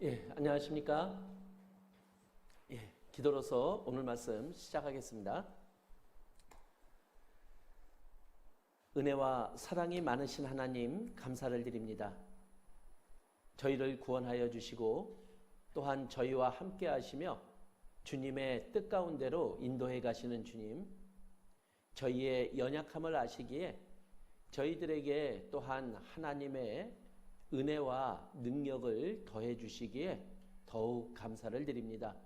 안녕하십니까? 기도로서 오늘 말씀 시작하겠습니다. 은혜와 사랑이 많으신 하나님 감사를 드립니다. 저희를 구원하여 주시고 또한 저희와 함께 하시며 주님의 뜻 가운데로 인도해 가시는 주님, 저희의 연약함을 아시기에 저희들에게 또한 하나님의 은혜와 능력을 더해 주시기에 더욱 감사를 드립니다.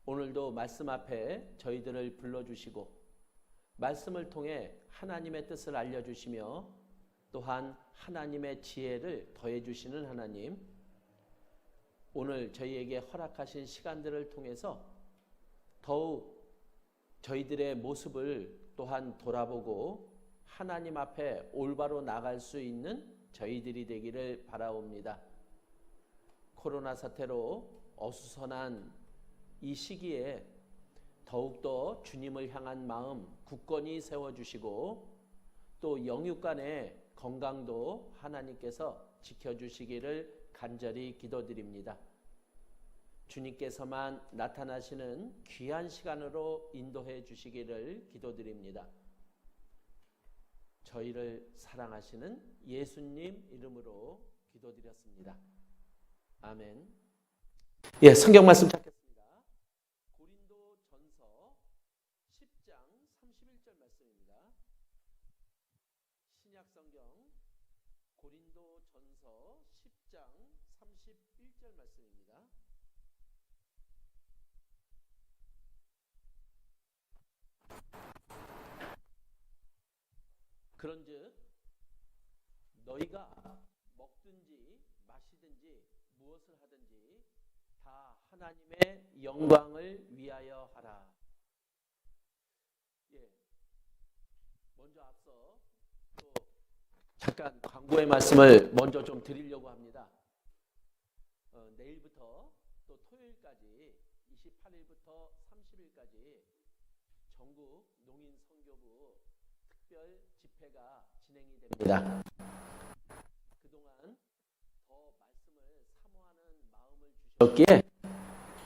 오늘도 말씀 앞에 저희들을 불러주시고 말씀을 통해 하나님의 뜻을 알려주시며 또한 하나님의 지혜를 더해 주시는 하나님, 오늘 저희에게 허락하신 시간들을 통해서 더욱 저희들의 모습을 또한 돌아보고 하나님 앞에 올바로 나갈 수 있는 저희들이 되기를 바라옵니다. 코로나 사태로 어수선한 이 시기에 더욱더 주님을 향한 마음 굳건히 세워주시고 또 영육 간의 건강도 하나님께서 지켜주시기를 간절히 기도드립니다. 주님께서만 나타나시는 귀한 시간으로 인도해 주시기를 기도드립니다. 저희를 사랑하시는 예수님 이름으로 기도드렸습니다. 아멘. 성경 말씀 찾겠습니다. 고린도전서 10장 31절 말씀입니다. 신약 성경 고린도전서 10장 31절 말씀입니다. 그런즉 너희가 먹든지 마시든지 무엇을 하든지 다 하나님의 영광을 위하여 하라. 먼저 앞서 또 잠깐 광고의 말씀을 먼저 좀 드리려고 합니다. 내일부터 또 토요일까지 28일부터 30일까지 전국 농인 선교부 특별 집회가 진행이 됩니다. 그동안 더 말씀을 사모하는 마음을 주셨기에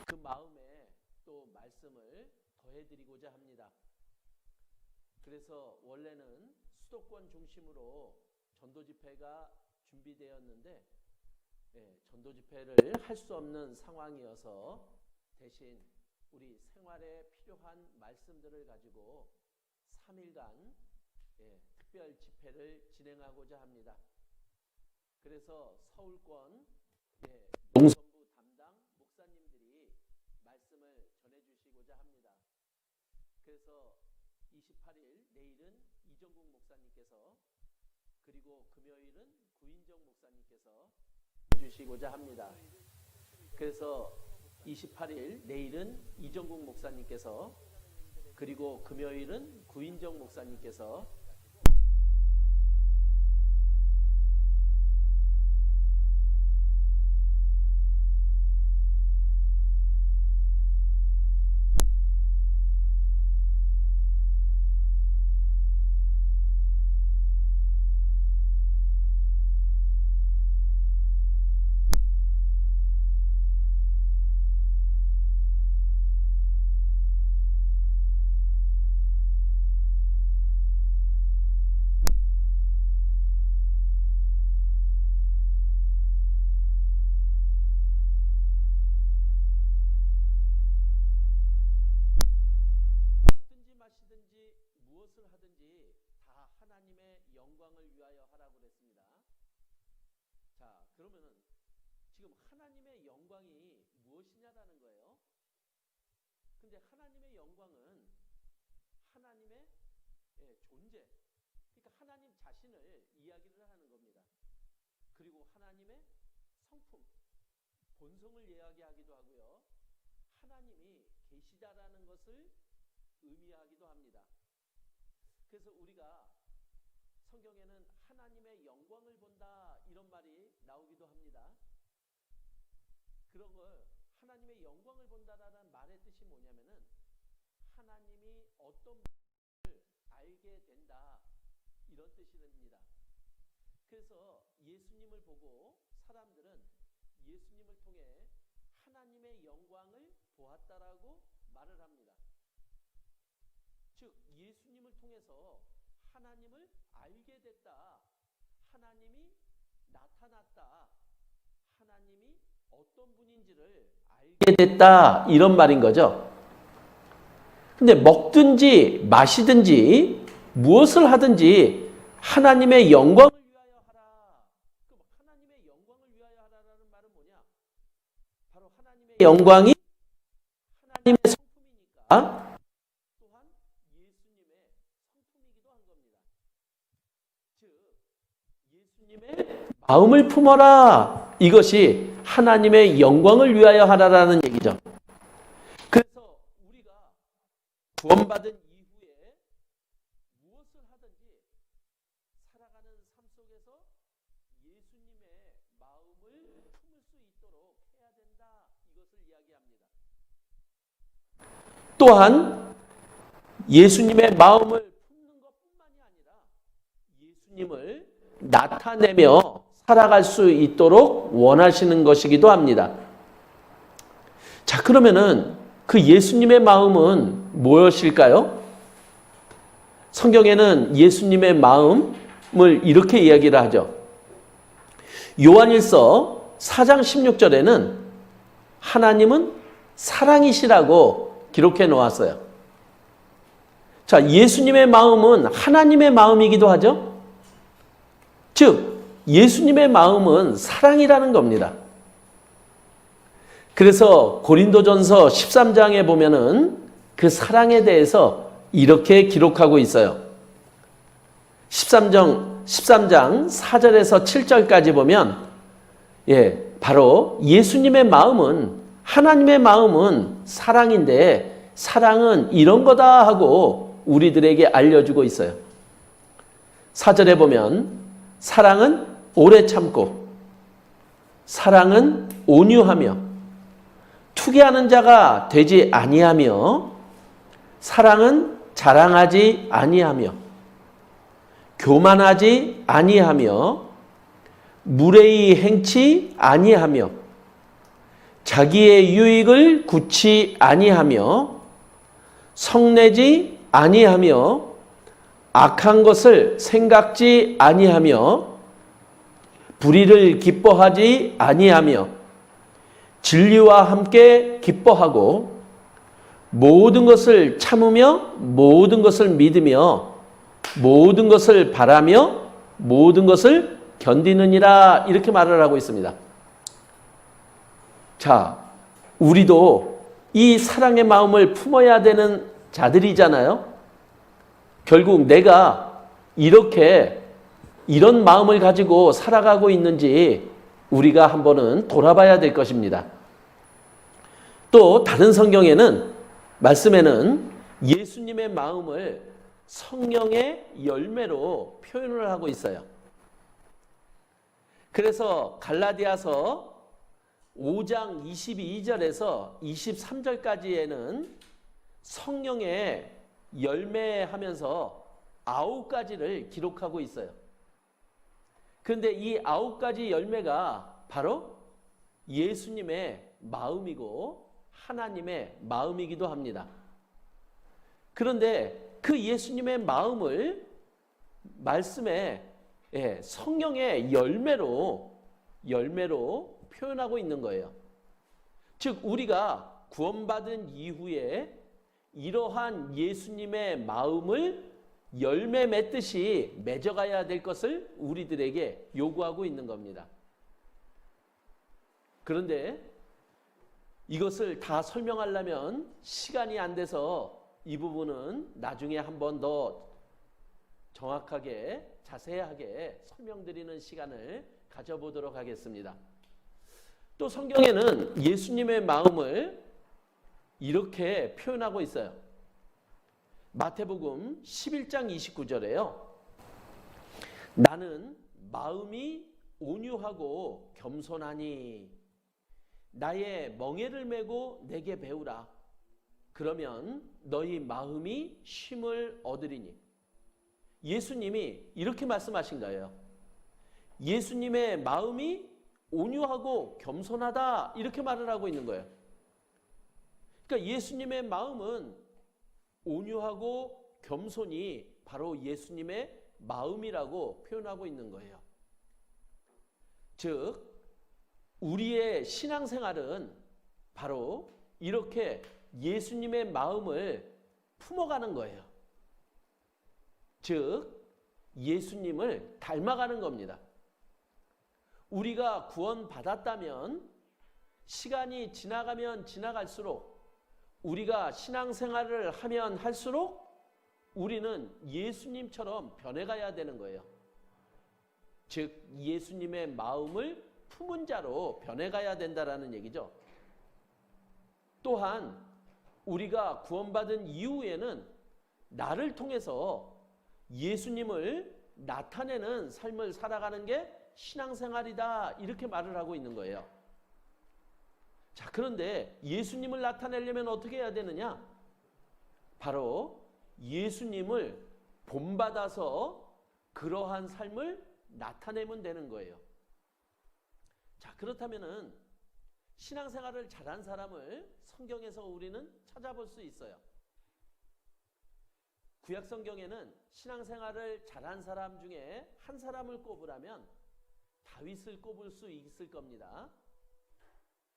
그 마음에 또 말씀을 더해드리고자 합니다. 그래서 원래는 수도권 중심으로 전도 집회가 준비되었는데 전도 집회를 할 수 없는 상황이어서 대신 우리 생활에 필요한 말씀들을 가지고 3일간 특별 집회를 진행하고자 합니다. 그래서 서울권 농성부 담당 목사님들이 말씀을 전해주시고자 합니다. 그래서 28일 내일은 이정국 목사님께서 그리고 금요일은 구인정 목사님께서 해주시고자 합니다. 그래서 28일 내일은 이정국 목사님께서 그리고 금요일은 구인정 목사님께서 마시든지 무엇을 하든지 다 하나님의 영광을 위하여 하라고 그랬습니다. 자, 그러면은 지금 하나님의 영광이 무엇이냐라는 거예요. 근데 하나님의 영광은 하나님의 존재, 그러니까 하나님 자신을 이야기를 하는 겁니다. 그리고 하나님의 성품, 본성을 이야기하기도 하고요. 하나님이 계시다라는 것을 의미하기도 합니다. 그래서 우리가 성경에는 하나님의 영광을 본다 이런 말이 나오기도 합니다. 그런 걸 하나님의 영광을 본다라는 말의 뜻이 뭐냐면은 하나님이 어떤 분을 알게 된다 이런 뜻입니다. 그래서 예수님을 보고 사람들은 예수님을 통해 하나님의 영광을 보았다라고 말을 합니다. 즉 예수님을 통해서 하나님을 알게 됐다. 하나님이 나타났다. 하나님이 어떤 분인지를 알게 됐다. 이런 말인 거죠. 근데 먹든지 마시든지 무엇을 하든지 하나님의 영광을 위하여 하라. 하나님의 영광을 위하여 하라라는 말은 뭐냐? 바로 하나님의 영광이 하나님의 성품이니까 또한 예수님의 성품이기도 한 겁니다. 즉 예수님의 마음을 품어라. 이것이 하나님의 영광을 위하여 하라라는 얘기죠. 그래서 우리가 구원받은 이후에 무엇을 하든지 살아가는 삶 속에서 예수님의 마음을 품을 수 있도록 해야 된다. 이것을 이야기합니다. 또한 예수님의 마음을 품는 것뿐만이 아니라 예수님을 나타내며 살아갈 수 있도록 원하시는 것이기도 합니다. 자, 그러면은 그 예수님의 마음은 무엇일까요? 성경에는 예수님의 마음을 이렇게 이야기를 하죠. 요한일서 4장 16절에는 하나님은 사랑이시라고 기록해 놓았어요. 자, 예수님의 마음은 하나님의 마음이기도 하죠. 즉 예수님의 마음은 사랑이라는 겁니다. 그래서 고린도전서 13장에 보면은 그 사랑에 대해서 이렇게 기록하고 있어요. 13장 4절에서 7절까지 보면 바로 예수님의 마음은 하나님의 마음은 사랑인데 사랑은 이런 거다 하고 우리들에게 알려주고 있어요. 4절에 보면 사랑은 오래 참고 사랑은 온유하며 투기하는 자가 되지 아니하며 사랑은 자랑하지 아니하며 교만하지 아니하며 무례히 행치 아니하며 자기의 유익을 굳이 아니하며 성내지 아니하며 악한 것을 생각지 아니하며 불의를 기뻐하지 아니하며 진리와 함께 기뻐하고 모든 것을 참으며 모든 것을 믿으며 모든 것을 바라며 모든 것을 견디느니라 이렇게 말을 하고 있습니다. 자, 우리도 이 사랑의 마음을 품어야 되는 자들이잖아요. 결국 내가 이런 마음을 가지고 살아가고 있는지 우리가 한번은 돌아봐야 될 것입니다. 또 다른 성경에는 말씀에는 예수님의 마음을 성령의 열매로 표현을 하고 있어요. 그래서 갈라디아서 5장 22절에서 23절까지에는 성령의 열매하면서 9가지를 기록하고 있어요. 그런데 이 9가지 열매가 바로 예수님의 마음이고 하나님의 마음이기도 합니다. 그런데 그 예수님의 마음을 말씀에 성령의 열매로 표현하고 있는 거예요. 즉 우리가 구원받은 이후에 이러한 예수님의 마음을 열매 맺듯이 맺어가야 될 것을 우리들에게 요구하고 있는 겁니다. 그런데 이것을 다 설명하려면 시간이 안 돼서 이 부분은 나중에 한 번 더 정확하게 자세하게 설명드리는 시간을 가져보도록 하겠습니다. 또 성경에는 예수님의 마음을 이렇게 표현하고 있어요. 마태복음 11장 29절에요. 나는 마음이 온유하고 겸손하니 나의 멍에를 메고 내게 배우라. 그러면 너희 마음이 쉼을 얻으리니. 예수님이 이렇게 말씀하신 거예요. 예수님의 마음이 온유하고 겸손하다 이렇게 말을 하고 있는 거예요. 그러니까 예수님의 마음은 온유하고 겸손이 바로 예수님의 마음이라고 표현하고 있는 거예요. 즉 우리의 신앙생활은 바로 이렇게 예수님의 마음을 품어가는 거예요. 즉 예수님을 닮아가는 겁니다. 우리가 구원받았다면 시간이 지나가면 지나갈수록 우리가 신앙생활을 하면 할수록 우리는 예수님처럼 변해가야 되는 거예요. 즉 예수님의 마음을 품은 자로 변해가야 된다라는 얘기죠. 또한 우리가 구원받은 이후에는 나를 통해서 예수님을 나타내는 삶을 살아가는 게 신앙생활이다 이렇게 말을 하고 있는 거예요. 자, 그런데 예수님을 나타내려면 어떻게 해야 되느냐? 바로 예수님을 본받아서 그러한 삶을 나타내면 되는 거예요. 자, 그렇다면은 신앙생활을 잘한 사람을 성경에서 우리는 찾아볼 수 있어요. 구약 성경에는 신앙생활을 잘한 사람 중에 한 사람을 꼽으라면 다윗을 꼽을 수 있을 겁니다.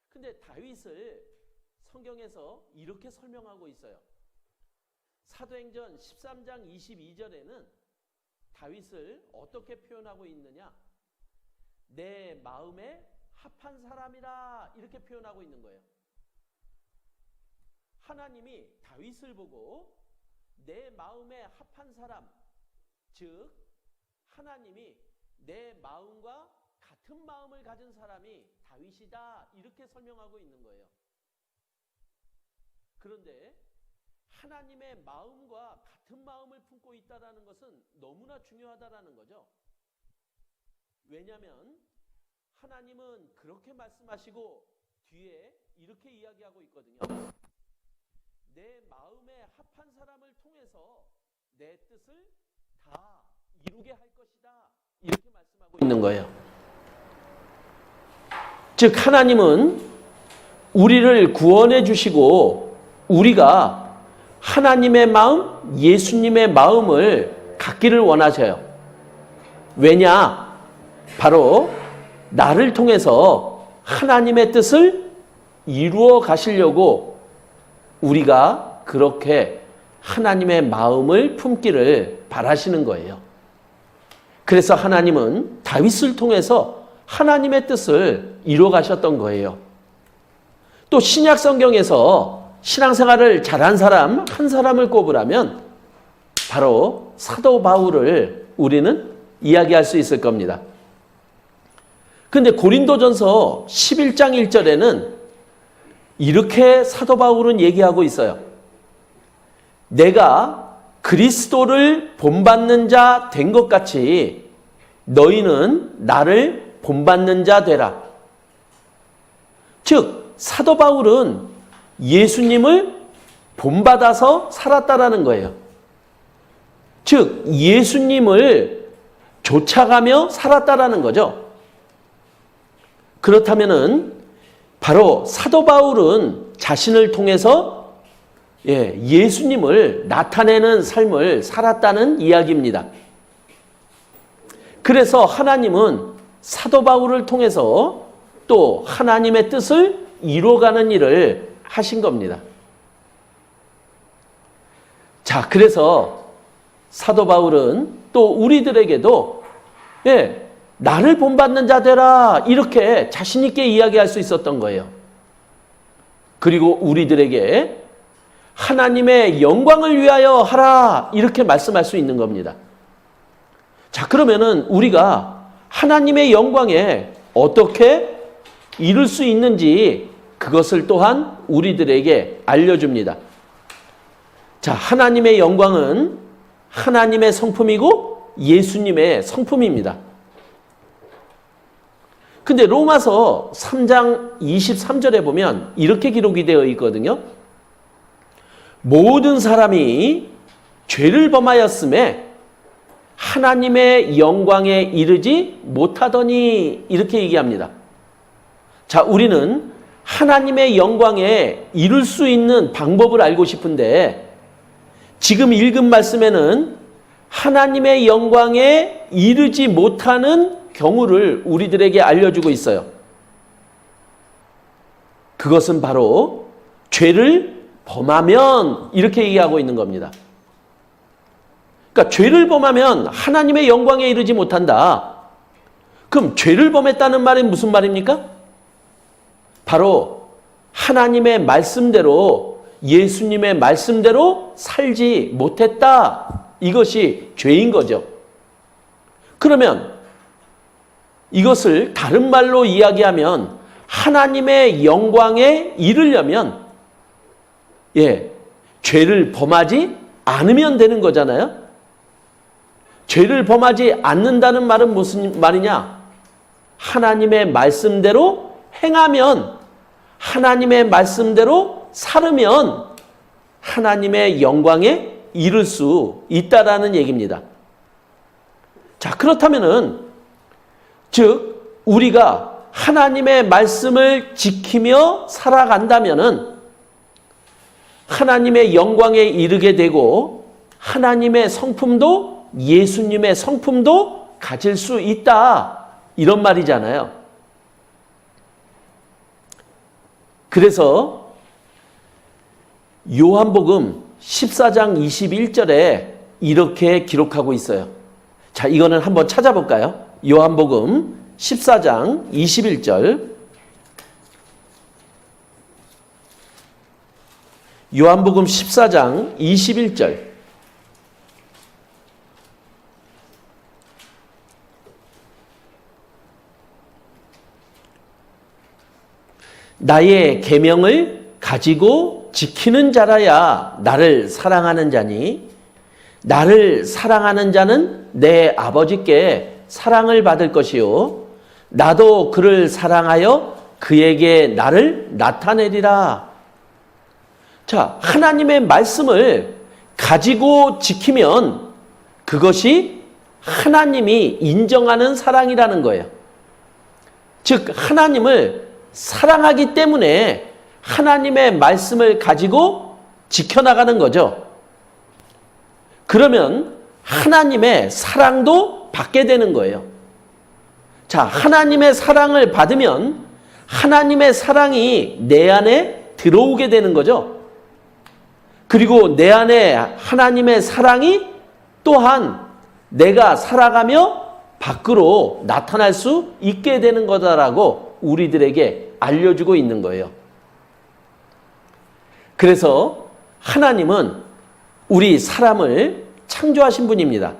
근데 다윗을 성경에서 이렇게 설명하고 있어요. 사도행전 13장 22절에는 다윗을 어떻게 표현하고 있느냐? 내 마음에 합한 사람이라 이렇게 표현하고 있는 거예요. 하나님이 다윗을 보고 내 마음에 합한 사람, 즉 하나님이 내 마음과 같은 마음을 가진 사람이 다윗이다 이렇게 설명하고 있는 거예요. 그런데 하나님의 마음과 같은 마음을 품고 있다는 것은 너무나 중요하다는 거죠. 왜냐하면 하나님은 그렇게 말씀하시고 뒤에 이렇게 이야기하고 있거든요. 내 마음에 합한 사람을 통해서 내 뜻을 다 이루게 할 것이다 이렇게 말씀하고 있는 거예요. 즉 하나님은 우리를 구원해 주시고 우리가 하나님의 마음, 예수님의 마음을 갖기를 원하셔요. 왜냐? 바로 나를 통해서 하나님의 뜻을 이루어 가시려고 우리가 그렇게 하나님의 마음을 품기를 바라시는 거예요. 그래서 하나님은 다윗을 통해서 하나님의 뜻을 이루어 가셨던 거예요. 또 신약 성경에서 신앙생활을 잘한 사람 한 사람을 꼽으라면 바로 사도 바울을 우리는 이야기할 수 있을 겁니다. 근데 고린도전서 11장 1절에는 이렇게 사도 바울은 얘기하고 있어요. 내가 그리스도를 본받는 자 된 것 같이 너희는 나를 본받는 자 되라. 즉 사도 바울은 예수님을 본받아서 살았다라는 거예요. 즉 예수님을 쫓아가며 살았다라는 거죠. 그렇다면은 바로 사도 바울은 자신을 통해서 예수님을 나타내는 삶을 살았다는 이야기입니다. 그래서 하나님은 사도 바울을 통해서 또 하나님의 뜻을 이루어가는 일을 하신 겁니다. 자, 그래서 사도 바울은 또 우리들에게도 나를 본받는 자 되라 이렇게 자신 있게 이야기할 수 있었던 거예요. 그리고 우리들에게 하나님의 영광을 위하여 하라 이렇게 말씀할 수 있는 겁니다. 자, 그러면은 우리가 하나님의 영광에 어떻게 이룰 수 있는지 그것을 또한 우리들에게 알려줍니다. 자, 하나님의 영광은 하나님의 성품이고 예수님의 성품입니다. 근데 로마서 3장 23절에 보면 이렇게 기록이 되어 있거든요. 모든 사람이 죄를 범하였음에 하나님의 영광에 이르지 못하더니 이렇게 얘기합니다. 자, 우리는 하나님의 영광에 이룰 수 있는 방법을 알고 싶은데 지금 읽은 말씀에는 하나님의 영광에 이르지 못하는 경우를 우리들에게 알려주고 있어요. 그것은 바로 죄를 범하면 이렇게 얘기하고 있는 겁니다. 그러니까 죄를 범하면 하나님의 영광에 이르지 못한다. 그럼 죄를 범했다는 말이 무슨 말입니까? 바로 하나님의 말씀대로, 예수님의 말씀대로 살지 못했다. 이것이 죄인 거죠. 그러면 이것을 다른 말로 이야기하면 하나님의 영광에 이르려면 죄를 범하지 않으면 되는 거잖아요. 죄를 범하지 않는다는 말은 무슨 말이냐? 하나님의 말씀대로 행하면, 하나님의 말씀대로 살으면 하나님의 영광에 이룰 수 있다라는 얘기입니다. 자, 그렇다면은 즉 우리가 하나님의 말씀을 지키며 살아간다면은 하나님의 영광에 이르게 되고 하나님의 성품도 예수님의 성품도 가질 수 있다. 이런 말이잖아요. 그래서 요한복음 14장 21절에 이렇게 기록하고 있어요. 자, 이거는 한번 찾아볼까요? 요한복음 14장 21절. 요한복음 14장 21절. 나의 계명을 가지고 지키는 자라야 나를 사랑하는 자니 나를 사랑하는 자는 내 아버지께 사랑을 받을 것이요 나도 그를 사랑하여 그에게 나를 나타내리라. 자, 하나님의 말씀을 가지고 지키면 그것이 하나님이 인정하는 사랑이라는 거예요. 즉 하나님을 사랑하기 때문에 하나님의 말씀을 가지고 지켜나가는 거죠. 그러면 하나님의 사랑도 받게 되는 거예요. 자, 하나님의 사랑을 받으면 하나님의 사랑이 내 안에 들어오게 되는 거죠. 그리고 내 안에 하나님의 사랑이 또한 내가 살아가며 밖으로 나타날 수 있게 되는 거다라고 우리들에게 알려주고 있는 거예요. 그래서 하나님은 우리 사람을 창조하신 분입니다.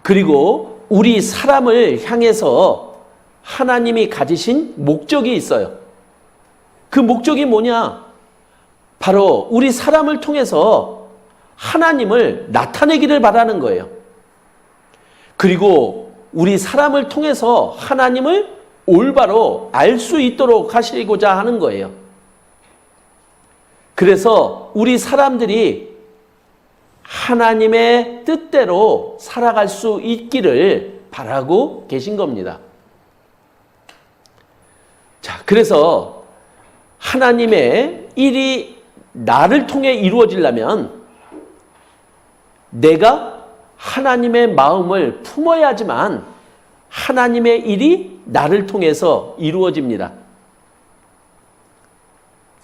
그리고 우리 사람을 향해서 하나님이 가지신 목적이 있어요. 그 목적이 뭐냐? 바로 우리 사람을 통해서 하나님을 나타내기를 바라는 거예요. 그리고 우리 사람을 통해서 하나님을 올바로 알 수 있도록 하시고자 하는 거예요. 그래서 우리 사람들이 하나님의 뜻대로 살아갈 수 있기를 바라고 계신 겁니다. 자, 그래서 하나님의 일이 나를 통해 이루어지려면 내가 하나님의 마음을 품어야지만 하나님의 일이 나를 통해서 이루어집니다.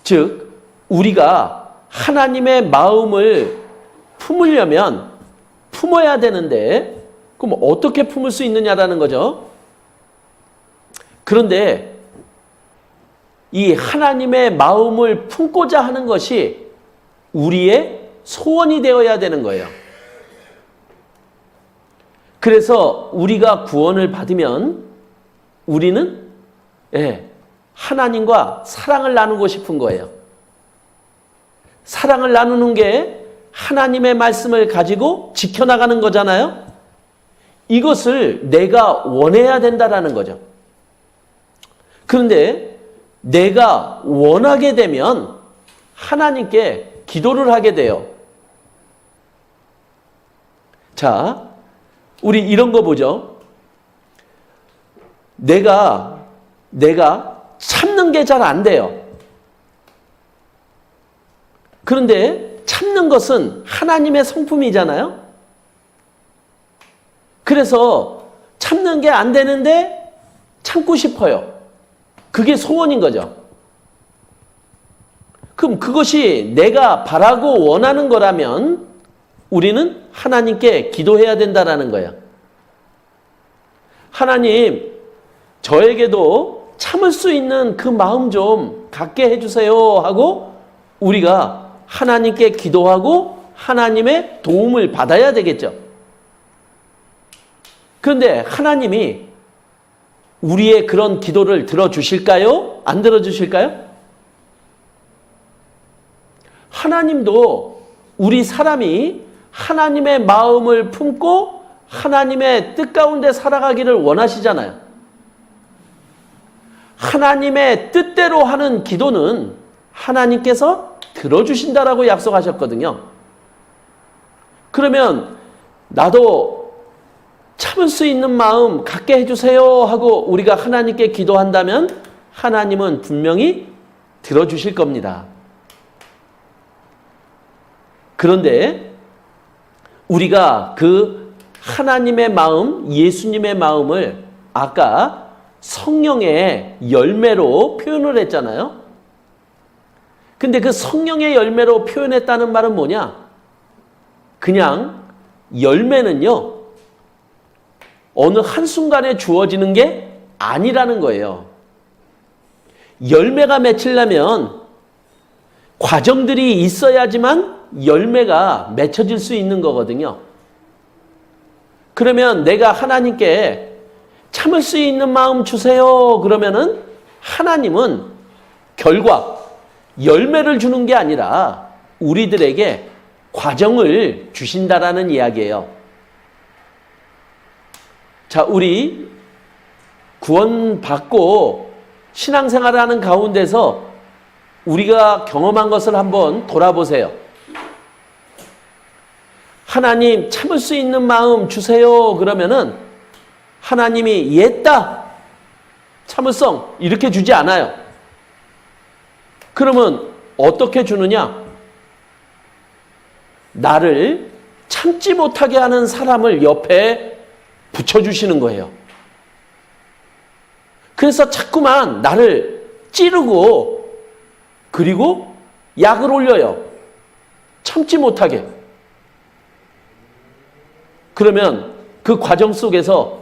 즉, 우리가 하나님의 마음을 품으려면 품어야 되는데 그럼 어떻게 품을 수 있느냐라는 거죠. 그런데 이 하나님의 마음을 품고자 하는 것이 우리의 소원이 되어야 되는 거예요. 그래서 우리가 구원을 받으면 우리는 하나님과 사랑을 나누고 싶은 거예요. 사랑을 나누는 게 하나님의 말씀을 가지고 지켜나가는 거잖아요. 이것을 내가 원해야 된다라는 거죠. 그런데 내가 원하게 되면 하나님께 기도를 하게 돼요. 자, 우리 이런 거 보죠. 내가 내가 참는 게 잘 안 돼요. 그런데 참는 것은 하나님의 성품이잖아요. 그래서 참는 게 안 되는데 참고 싶어요. 그게 소원인 거죠. 그럼 그것이 내가 바라고 원하는 거라면 우리는 하나님께 기도해야 된다라는 거예요. 하나님, 저에게도 참을 수 있는 그 마음 좀 갖게 해주세요 하고 우리가 하나님께 기도하고 하나님의 도움을 받아야 되겠죠. 그런데 하나님이 우리의 그런 기도를 들어주실까요? 안 들어주실까요? 하나님도 우리 사람이 하나님의 마음을 품고 하나님의 뜻 가운데 살아가기를 원하시잖아요. 하나님의 뜻대로 하는 기도는 하나님께서 들어주신다라고 약속하셨거든요. 그러면 나도 참을 수 있는 마음 갖게 해주세요 하고 우리가 하나님께 기도한다면 하나님은 분명히 들어주실 겁니다. 그런데 우리가 그 하나님의 마음, 예수님의 마음을 아까 성령의 열매로 표현을 했잖아요. 근데 그 성령의 열매로 표현했다는 말은 뭐냐? 그냥 열매는요, 어느 한순간에 주어지는 게 아니라는 거예요. 열매가 맺히려면 과정들이 있어야지만 열매가 맺혀질 수 있는 거거든요. 그러면 내가 하나님께 참을 수 있는 마음 주세요. 그러면은 하나님은 결과, 열매를 주는 게 아니라 우리들에게 과정을 주신다라는 이야기예요. 자, 우리 구원받고 신앙생활을 하는 가운데서 우리가 경험한 것을 한번 돌아보세요. 하나님 참을 수 있는 마음 주세요. 그러면은 하나님이 옛다 참을성 이렇게 주지 않아요. 그러면 어떻게 주느냐? 나를 참지 못하게 하는 사람을 옆에 붙여주시는 거예요. 그래서 자꾸만 나를 찌르고 그리고 약을 올려요. 참지 못하게. 그러면 그 과정 속에서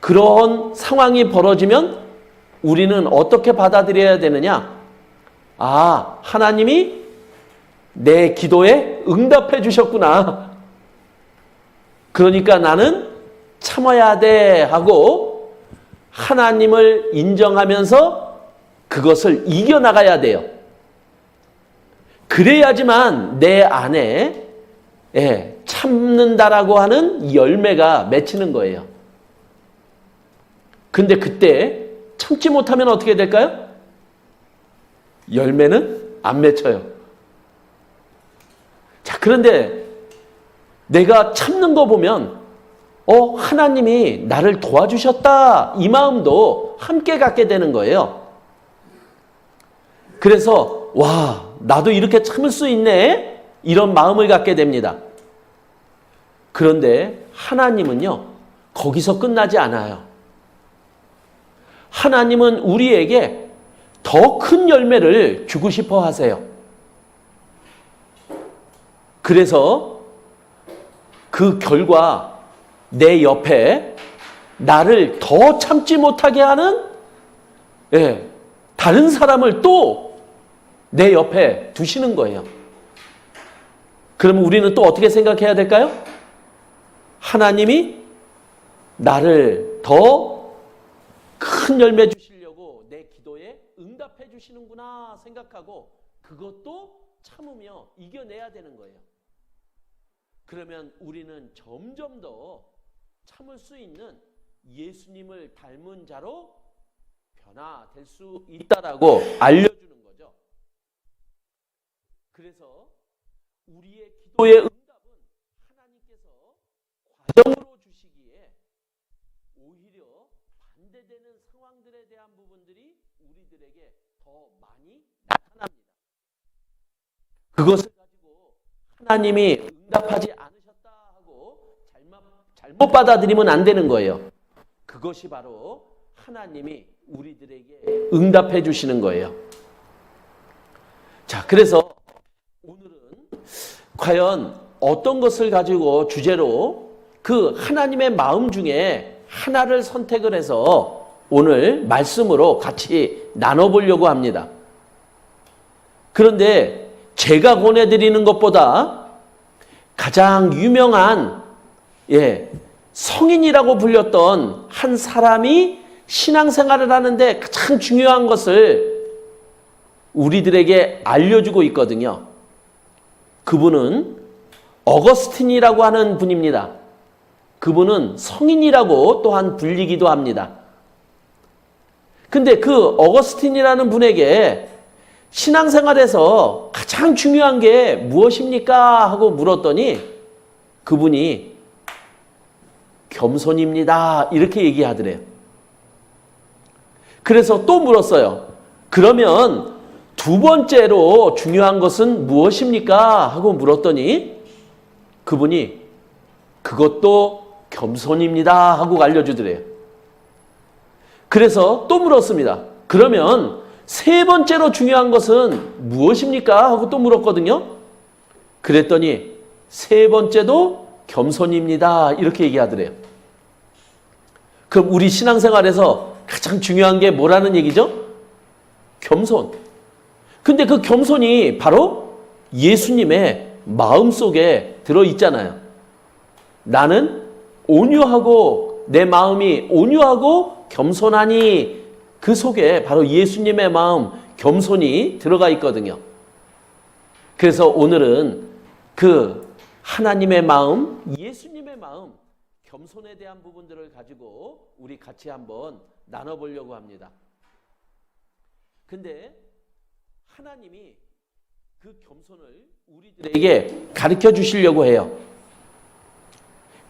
그런 상황이 벌어지면 우리는 어떻게 받아들여야 되느냐? 아, 하나님이 내 기도에 응답해 주셨구나. 그러니까 나는 참아야 돼 하고 하나님을 인정하면서 그것을 이겨나가야 돼요. 그래야지만 내 안에 참는다라고 하는 열매가 맺히는 거예요. 근데 그때 참지 못하면 어떻게 될까요? 열매는 안 맺혀요. 자, 그런데 내가 참는 거 보면 하나님이 나를 도와주셨다 이 마음도 함께 갖게 되는 거예요. 그래서 와, 나도 이렇게 참을 수 있네 이런 마음을 갖게 됩니다. 그런데 하나님은요 거기서 끝나지 않아요. 하나님은 우리에게 더 큰 열매를 주고 싶어 하세요. 그래서 그 결과 내 옆에 나를 더 참지 못하게 하는 다른 사람을 또 내 옆에 두시는 거예요. 그러면 우리는 또 어떻게 생각해야 될까요? 하나님이 나를 더 큰 열매 주시려고 내 기도에 응답해 주시는구나 생각하고 그것도 참으며 이겨내야 되는 거예요. 그러면 우리는 점점 더 참을 수 있는 예수님을 닮은 자로 변화될 수 있다라고 알려주는 거죠. 그래서 우리의 기도의 응답은 하나님께서 과정으로 주시기에 오히려 반대되는 상황들에 대한 부분들이 우리들에게 더 많이 나타납니다. 그것을 가지고 하나님이 응답하지 않으셨다 하고 잘못 받아들이면 안 되는 거예요. 그것이 바로 하나님이 우리들에게 응답해 주시는 거예요. 자, 그래서 오늘은 과연 어떤 것을 가지고 주제로 그 하나님의 마음 중에 하나를 선택을 해서 오늘 말씀으로 같이 나눠보려고 합니다. 그런데 제가 권해드리는 것보다 가장 유명한 성인이라고 불렸던 한 사람이 신앙생활을 하는데 가장 중요한 것을 우리들에게 알려주고 있거든요. 그분은 어거스틴이라고 하는 분입니다. 그분은 성인이라고 또한 불리기도 합니다. 근데 그 어거스틴이라는 분에게 신앙생활에서 가장 중요한 게 무엇입니까? 하고 물었더니 그분이 겸손입니다. 이렇게 얘기하더래요. 그래서 또 물었어요. 그러면 두 번째로 중요한 것은 무엇입니까? 하고 물었더니 그분이 그것도 겸손입니다. 하고 알려주더래요. 그래서 또 물었습니다. 그러면 세 번째로 중요한 것은 무엇입니까? 하고 또 물었거든요. 그랬더니 세 번째도 겸손입니다. 이렇게 얘기하더래요. 그럼 우리 신앙생활에서 가장 중요한 게 뭐라는 얘기죠? 겸손. 근데 그 겸손이 바로 예수님의 마음속에 들어있잖아요. 나는 온유하고 내 마음이 온유하고 겸손하니 그 속에 바로 예수님의 마음 겸손이 들어가 있거든요. 그래서 오늘은 그 하나님의 마음, 예수님의 마음, 겸손에 대한 부분들을 가지고 우리 같이 한번 나눠보려고 합니다. 근데 하나님이 그 겸손을 우리들에게 가르쳐 주시려고 해요.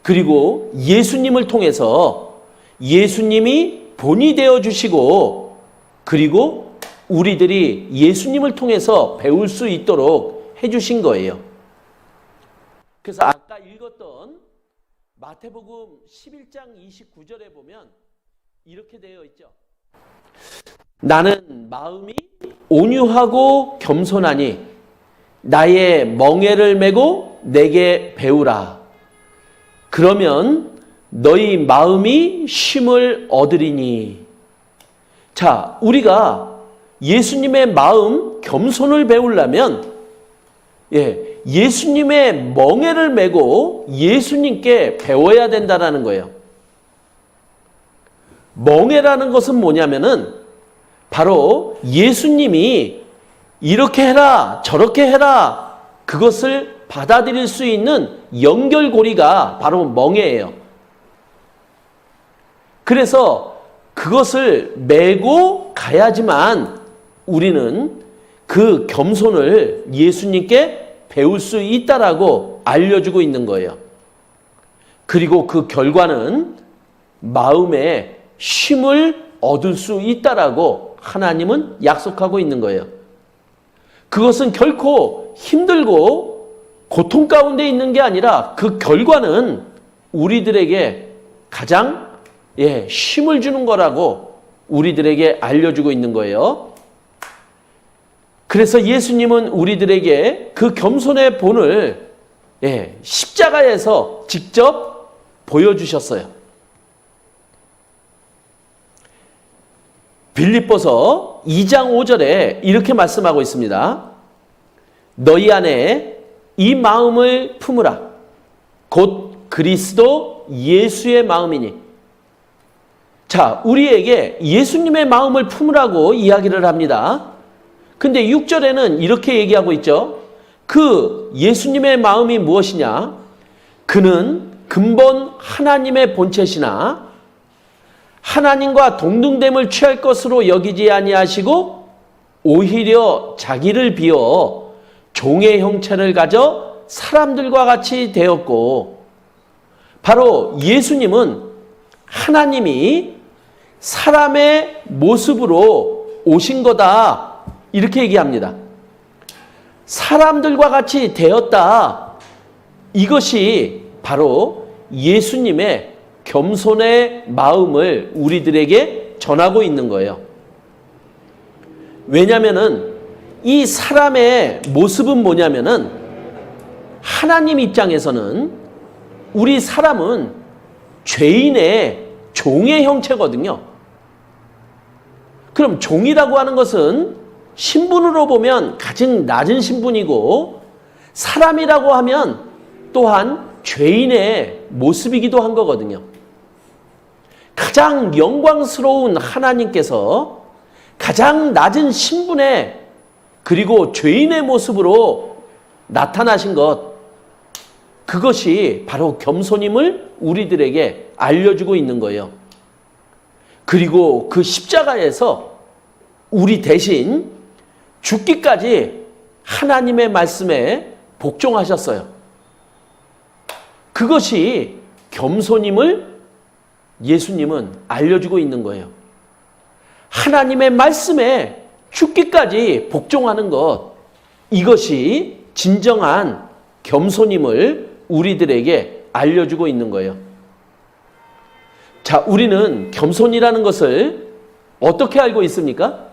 그리고 예수님을 통해서 예수님이 본이 되어 주시고 그리고 우리들이 예수님을 통해서 배울 수 있도록 해 주신 거예요. 그래서 아까 읽었던 마태복음 11장 29절에 보면 이렇게 되어 있죠. 나는 마음이 온유하고 겸손하니 나의 멍에를 메고 내게 배우라. 그러면 너희 마음이 쉼을 얻으리니. 자, 우리가 예수님의 마음 겸손을 배우려면 예수님의 멍에를 메고 예수님께 배워야 된다는 거예요. 멍에라는 것은 뭐냐면은 바로 예수님이 이렇게 해라 저렇게 해라 그것을 받아들일 수 있는 연결고리가 바로 멍에예요. 그래서 그것을 메고 가야지만 우리는 그 겸손을 예수님께 배울 수 있다라고 알려주고 있는 거예요. 그리고 그 결과는 마음에 쉼을 얻을 수 있다라고 하나님은 약속하고 있는 거예요. 그것은 결코 힘들고 고통 가운데 있는 게 아니라 그 결과는 우리들에게 가장 쉼을 주는 거라고 우리들에게 알려주고 있는 거예요. 그래서 예수님은 우리들에게 그 겸손의 본을 십자가에서 직접 보여주셨어요. 빌립보서 2장 5절에 이렇게 말씀하고 있습니다. 너희 안에 이 마음을 품으라. 곧 그리스도 예수의 마음이니. 자, 우리에게 예수님의 마음을 품으라고 이야기를 합니다. 근데 6절에는 이렇게 얘기하고 있죠. 그 예수님의 마음이 무엇이냐? 그는 근본 하나님의 본체시나 하나님과 동등됨을 취할 것으로 여기지 아니하시고 오히려 자기를 비워 종의 형체를 가져 사람들과 같이 되었고, 바로 예수님은 하나님이 사람의 모습으로 오신 거다. 이렇게 얘기합니다. 사람들과 같이 되었다. 이것이 바로 예수님의 겸손의 마음을 우리들에게 전하고 있는 거예요. 왜냐하면은 이 사람의 모습은 뭐냐면은 하나님 입장에서는 우리 사람은 죄인의 종의 형체거든요. 그럼 종이라고 하는 것은 신분으로 보면 가장 낮은 신분이고 사람이라고 하면 또한 죄인의 모습이기도 한 거거든요. 가장 영광스러운 하나님께서 가장 낮은 신분의 그리고 죄인의 모습으로 나타나신 것, 그것이 바로 겸손임을 우리들에게 알려주고 있는 거예요. 그리고 그 십자가에서 우리 대신 죽기까지 하나님의 말씀에 복종하셨어요. 그것이 겸손임을 예수님은 알려주고 있는 거예요. 하나님의 말씀에 죽기까지 복종하는 것, 이것이 진정한 겸손임을 우리들에게 알려주고 있는 거예요. 자, 우리는 겸손이라는 것을 어떻게 알고 있습니까?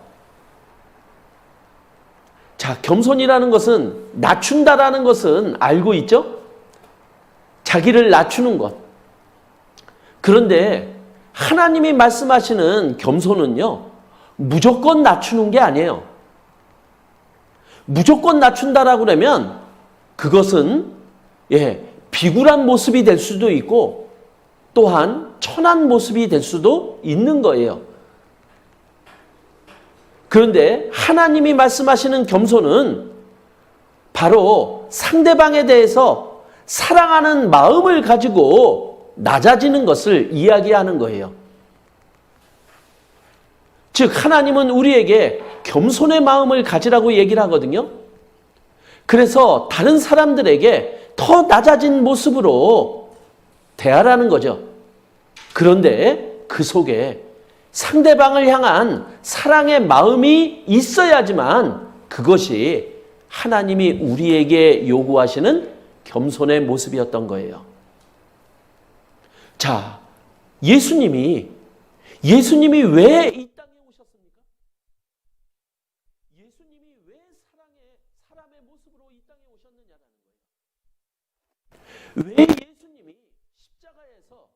자, 겸손이라는 것은 낮춘다라는 것은 알고 있죠? 자기를 낮추는 것. 그런데 하나님이 말씀하시는 겸손은요, 무조건 낮추는 게 아니에요. 무조건 낮춘다라고 그러면 그것은 비굴한 모습이 될 수도 있고 또한 천한 모습이 될 수도 있는 거예요. 그런데 하나님이 말씀하시는 겸손은 바로 상대방에 대해서 사랑하는 마음을 가지고 낮아지는 것을 이야기하는 거예요. 즉 하나님은 우리에게 겸손의 마음을 가지라고 얘기를 하거든요. 그래서 다른 사람들에게 더 낮아진 모습으로 대하라는 거죠. 그런데 그 속에 상대방을 향한 사랑의 마음이 있어야지만 그것이 하나님이 우리에게 요구하시는 겸손의 모습이었던 거예요. 자, 예수님이 왜 이 땅에 오셨습니까? 예수님이 왜 사람의 모습으로 이 땅에 오셨느냐라는 거예요. 왜 예수님이 십자가에서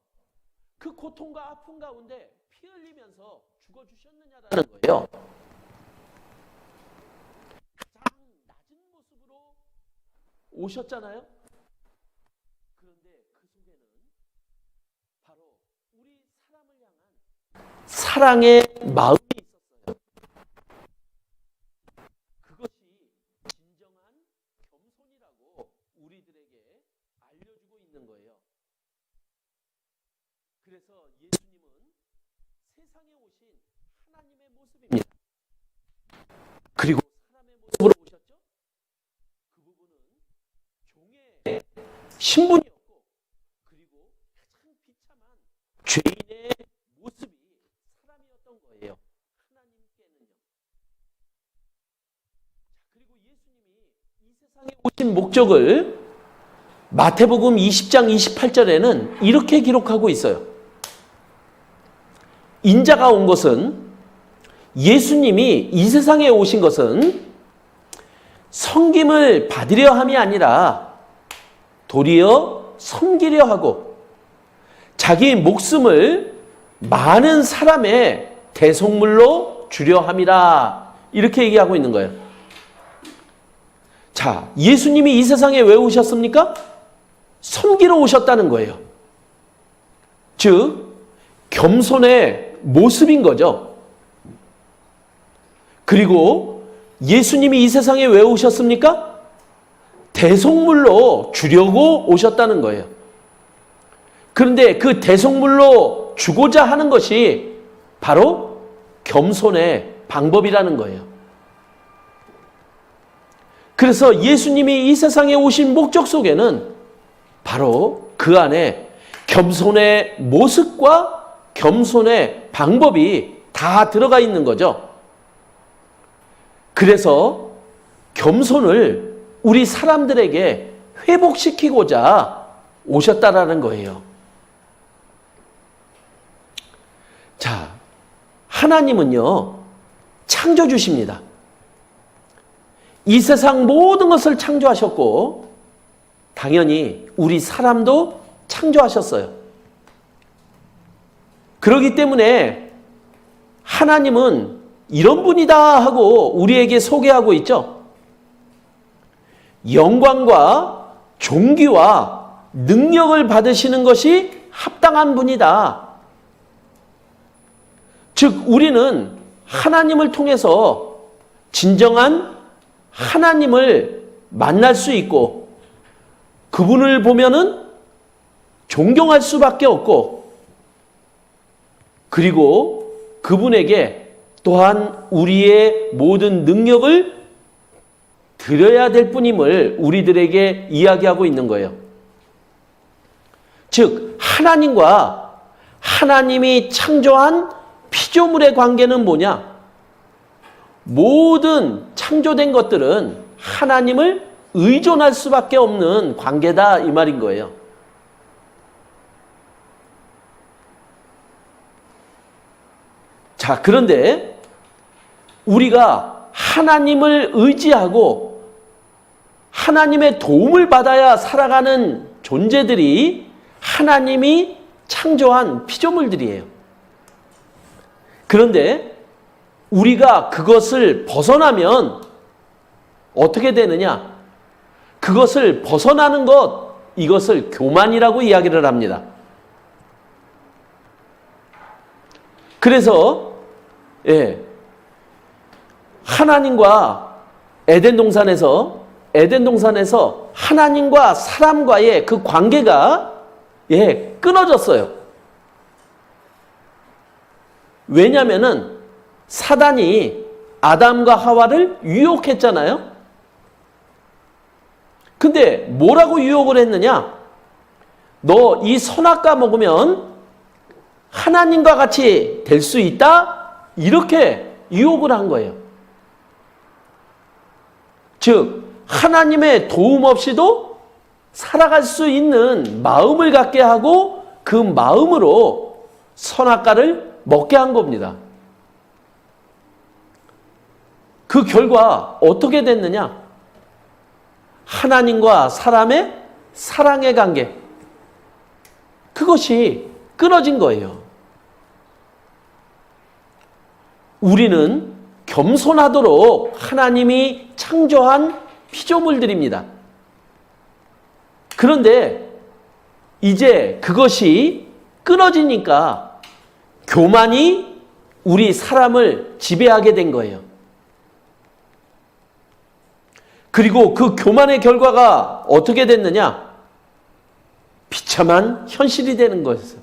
그 고통과 아픔 가운데 피 흘리면서 죽어주셨느냐라는 거예요. 가장 낮은 모습으로 오셨잖아요. 그런데 그 속에는 바로 우리 사람을 향한 사랑의 마음이 있었어요. 그것이 진정한 겸손이라고 우리들에게 알려주고 있는 거예요. 그래서 예수님은 세상에 오신 하나님의 모습입니다. 그리고 사람의 모습으로 오셨죠? 그 부분은 종의 신분이었고 그리고 가장 비참한 죄인의 모습이 사람이었던 거예요. 하나님께는요. 그리고 예수님이 이 세상에 오신 목적을 마태복음 20장 28절에는 이렇게 기록하고 있어요. 인자가 온 것은, 예수님이 이 세상에 오신 것은 섬김을 받으려 함이 아니라 도리어 섬기려 하고 자기 목숨을 많은 사람의 대속물로 주려 함이라, 이렇게 얘기하고 있는 거예요. 자, 예수님이 이 세상에 왜 오셨습니까? 섬기러 오셨다는 거예요. 즉 겸손의 모습인 거죠. 그리고 예수님이 이 세상에 왜 오셨습니까? 대속물로 주려고 오셨다는 거예요. 그런데 그 대속물로 주고자 하는 것이 바로 겸손의 방법이라는 거예요. 그래서 예수님이 이 세상에 오신 목적 속에는 바로 그 안에 겸손의 모습과 겸손의 방법이 다 들어가 있는 거죠. 그래서 겸손을 우리 사람들에게 회복시키고자 오셨다라는 거예요. 자, 하나님은요, 창조주십니다. 이 세상 모든 것을 창조하셨고, 당연히 우리 사람도 창조하셨어요. 그렇기 때문에 하나님은 이런 분이다 하고 우리에게 소개하고 있죠. 영광과 존귀와 능력을 받으시는 것이 합당한 분이다. 즉, 우리는 하나님을 통해서 진정한 하나님을 만날 수 있고, 그분을 보면은 존경할 수밖에 없고, 그리고 그분에게 또한 우리의 모든 능력을 드려야 될 뿐임을 우리들에게 이야기하고 있는 거예요. 즉, 하나님과 하나님이 창조한 피조물의 관계는 뭐냐? 모든 창조된 것들은 하나님을 의존할 수밖에 없는 관계다, 이 말인 거예요. 자, 그런데 우리가 하나님을 의지하고 하나님의 도움을 받아야 살아가는 존재들이 하나님이 창조한 피조물들이에요. 그런데 우리가 그것을 벗어나면 어떻게 되느냐? 그것을 벗어나는 것, 이것을 교만이라고 이야기를 합니다. 그래서 하나님과 에덴 동산에서 하나님과 사람과의 그 관계가 끊어졌어요. 왜냐하면은 사단이 아담과 하와를 유혹했잖아요. 근데 뭐라고 유혹을 했느냐? 너 이 선악과 먹으면 하나님과 같이 될 수 있다? 이렇게 유혹을 한 거예요. 즉, 하나님의 도움 없이도 살아갈 수 있는 마음을 갖게 하고 그 마음으로 선악과를 먹게 한 겁니다. 그 결과 어떻게 됐느냐? 하나님과 사람의 사랑의 관계, 그것이 끊어진 거예요. 우리는 겸손하도록 하나님이 창조한 피조물들입니다. 그런데 이제 그것이 끊어지니까 교만이 우리 사람을 지배하게 된 거예요. 그리고 그 교만의 결과가 어떻게 됐느냐? 비참한 현실이 되는 거였어요.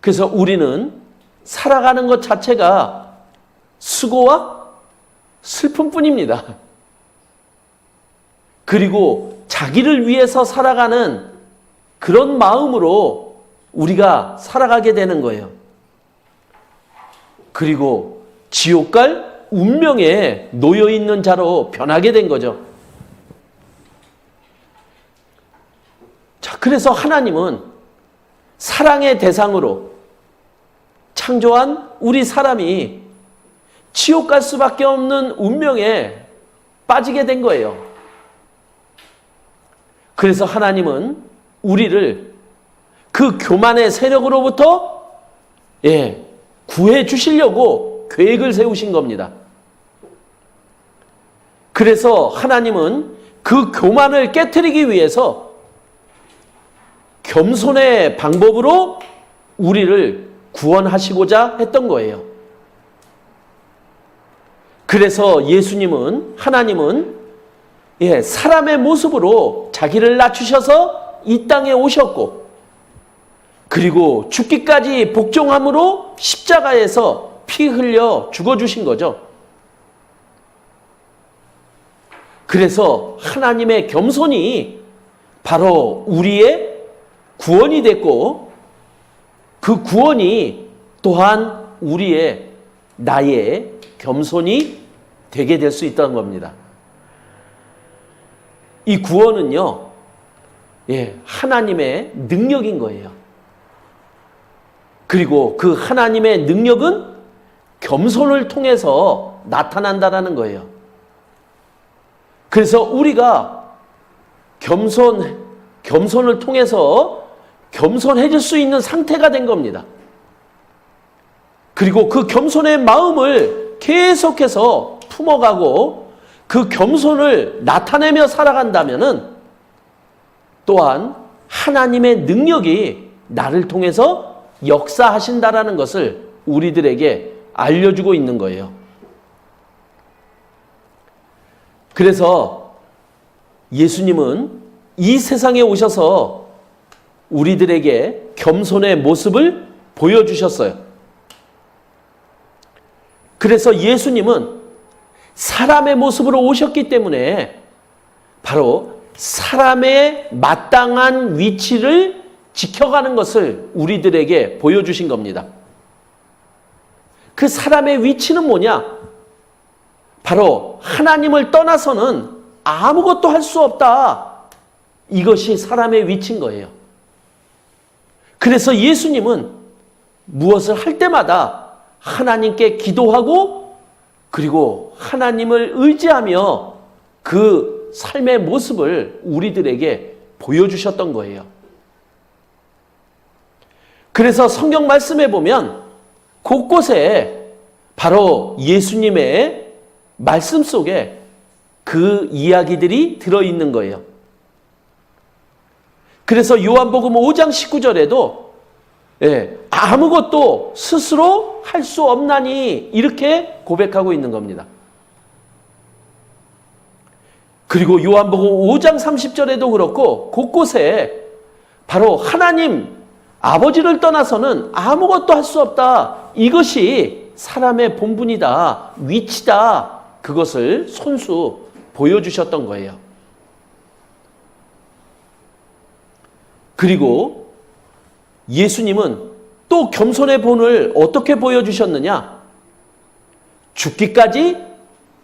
그래서 우리는 살아가는 것 자체가 수고와 슬픔뿐입니다. 그리고 자기를 위해서 살아가는 그런 마음으로 우리가 살아가게 되는 거예요. 그리고 지옥 갈 운명에 놓여 있는 자로 변하게 된 거죠. 자, 그래서 하나님은 사랑의 대상으로 창조한 우리 사람이 지옥 갈 수밖에 없는 운명에 빠지게 된 거예요. 그래서 하나님은 우리를 그 교만의 세력으로부터 구해 주시려고 계획을 세우신 겁니다. 그래서 하나님은 그 교만을 깨트리기 위해서 겸손의 방법으로 우리를 구원하시고자 했던 거예요. 그래서 하나님은 사람의 모습으로 자기를 낮추셔서 이 땅에 오셨고, 그리고 죽기까지 복종함으로 십자가에서 피 흘려 죽어주신 거죠. 그래서 하나님의 겸손이 바로 우리의 구원이 됐고, 그 구원이 또한 우리의 나의 겸손이 되게 될 수 있다는 겁니다. 이 구원은요, 하나님의 능력인 거예요. 그리고 그 하나님의 능력은 겸손을 통해서 나타난다라는 거예요. 그래서 우리가 겸손을 통해서 겸손해질 수 있는 상태가 된 겁니다. 그리고 그 겸손의 마음을 계속해서 품어가고 그 겸손을 나타내며 살아간다면은 또한 하나님의 능력이 나를 통해서 역사하신다라는 것을 우리들에게 알려주고 있는 거예요. 그래서 예수님은 이 세상에 오셔서 우리들에게 겸손의 모습을 보여주셨어요. 그래서 예수님은 사람의 모습으로 오셨기 때문에 바로 사람의 마땅한 위치를 지켜가는 것을 우리들에게 보여주신 겁니다. 그 사람의 위치는 뭐냐? 바로 하나님을 떠나서는 아무것도 할 수 없다. 이것이 사람의 위치인 거예요. 그래서 예수님은 무엇을 할 때마다 하나님께 기도하고 그리고 하나님을 의지하며 그 삶의 모습을 우리들에게 보여주셨던 거예요. 그래서 성경 말씀에 보면 곳곳에 바로 예수님의 말씀 속에 그 이야기들이 들어있는 거예요. 그래서 요한복음 5장 19절에도 아무것도 스스로 할 수 없나니 이렇게 고백하고 있는 겁니다. 그리고 요한복음 5장 30절에도 그렇고 곳곳에 바로 하나님 아버지를 떠나서는 아무것도 할 수 없다. 이것이 사람의 본분이다. 위치다. 그것을 손수 보여주셨던 거예요. 그리고 예수님은 또 겸손의 본을 어떻게 보여주셨느냐? 죽기까지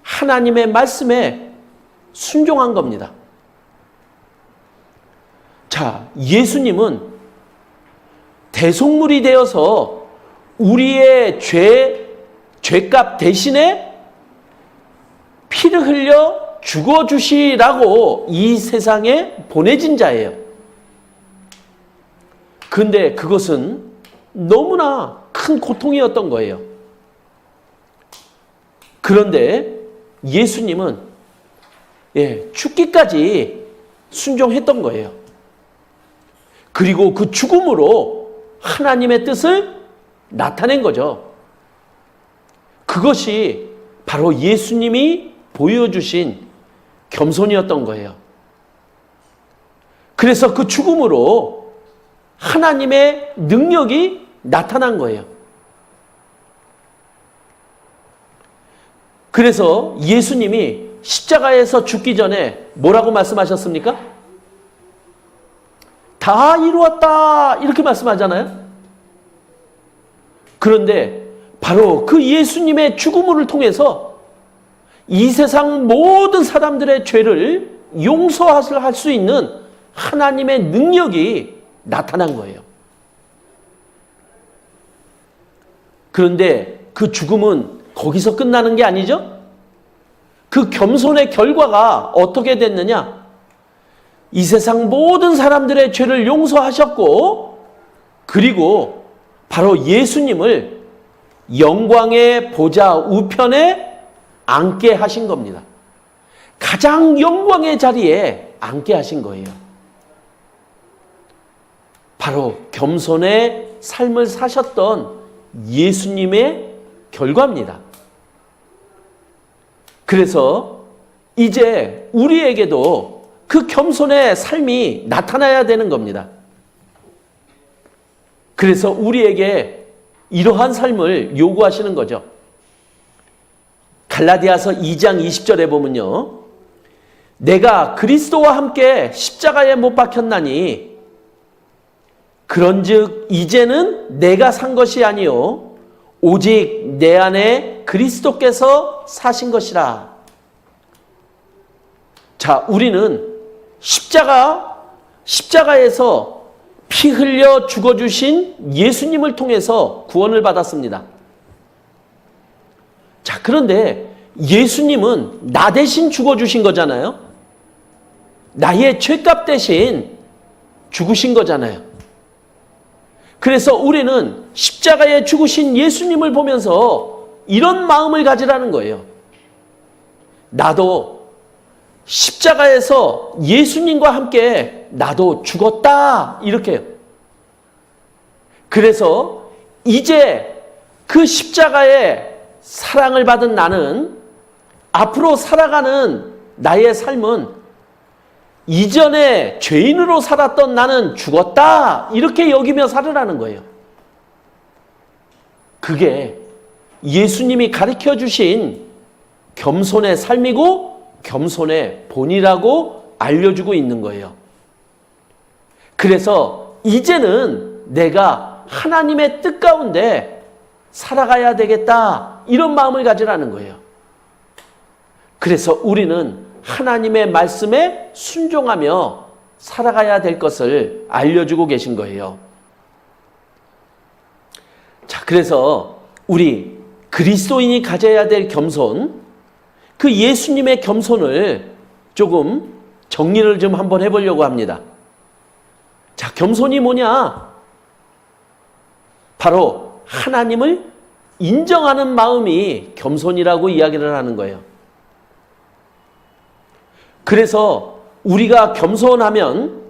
하나님의 말씀에 순종한 겁니다. 자, 예수님은 대속물이 되어서 우리의 죄값 대신에 피를 흘려 죽어주시라고 이 세상에 보내진 자예요. 근데 그것은 너무나 큰 고통이었던 거예요. 그런데 예수님은 죽기까지 순종했던 거예요. 그리고 그 죽음으로 하나님의 뜻을 나타낸 거죠. 그것이 바로 예수님이 보여주신 겸손이었던 거예요. 그래서 그 죽음으로 하나님의 능력이 나타난 거예요. 그래서 예수님이 십자가에서 죽기 전에 뭐라고 말씀하셨습니까? 다 이루었다 이렇게 말씀하잖아요. 그런데 바로 그 예수님의 죽음을 통해서 이 세상 모든 사람들의 죄를 용서할 수 있는 하나님의 능력이 나타난 거예요. 그런데 그 죽음은 거기서 끝나는 게 아니죠? 그 겸손의 결과가 어떻게 됐느냐? 이 세상 모든 사람들의 죄를 용서하셨고 그리고 바로 예수님을 영광의 보좌 우편에 앉게 하신 겁니다. 가장 영광의 자리에 앉게 하신 거예요. 바로 겸손의 삶을 사셨던 예수님의 결과입니다. 그래서 이제 우리에게도 그 겸손의 삶이 나타나야 되는 겁니다. 그래서 우리에게 이러한 삶을 요구하시는 거죠. 갈라디아서 2장 20절에 보면요. 내가 그리스도와 함께 십자가에 못 박혔나니 그런즉 이제는 내가 산 것이 아니요 오직 내 안에 그리스도께서 사신 것이라. 자, 우리는 십자가에서 피 흘려 죽어주신 예수님을 통해서 구원을 받았습니다. 자, 그런데 예수님은 나 대신 죽어주신 거잖아요. 나의 죄값 대신 죽으신 거잖아요. 그래서 우리는 십자가에 죽으신 예수님을 보면서 이런 마음을 가지라는 거예요. 나도 십자가에서 예수님과 함께 나도 죽었다, 이렇게요. 그래서 이제 그 십자가의 사랑을 받은 나는 앞으로 살아가는 나의 삶은 이전에 죄인으로 살았던 나는 죽었다, 이렇게 여기며 살으라는 거예요. 그게 예수님이 가르쳐 주신 겸손의 삶이고 겸손의 본이라고 알려주고 있는 거예요. 그래서 이제는 내가 하나님의 뜻 가운데 살아가야 되겠다, 이런 마음을 가지라는 거예요. 그래서 우리는 하나님의 말씀에 순종하며 살아가야 될 것을 알려주고 계신 거예요. 자, 그래서 우리 그리스도인이 가져야 될 겸손, 그 예수님의 겸손을 조금 정리를 좀 한번 해보려고 합니다. 자, 겸손이 뭐냐? 바로 하나님을 인정하는 마음이 겸손이라고 이야기를 하는 거예요. 그래서 우리가 겸손하면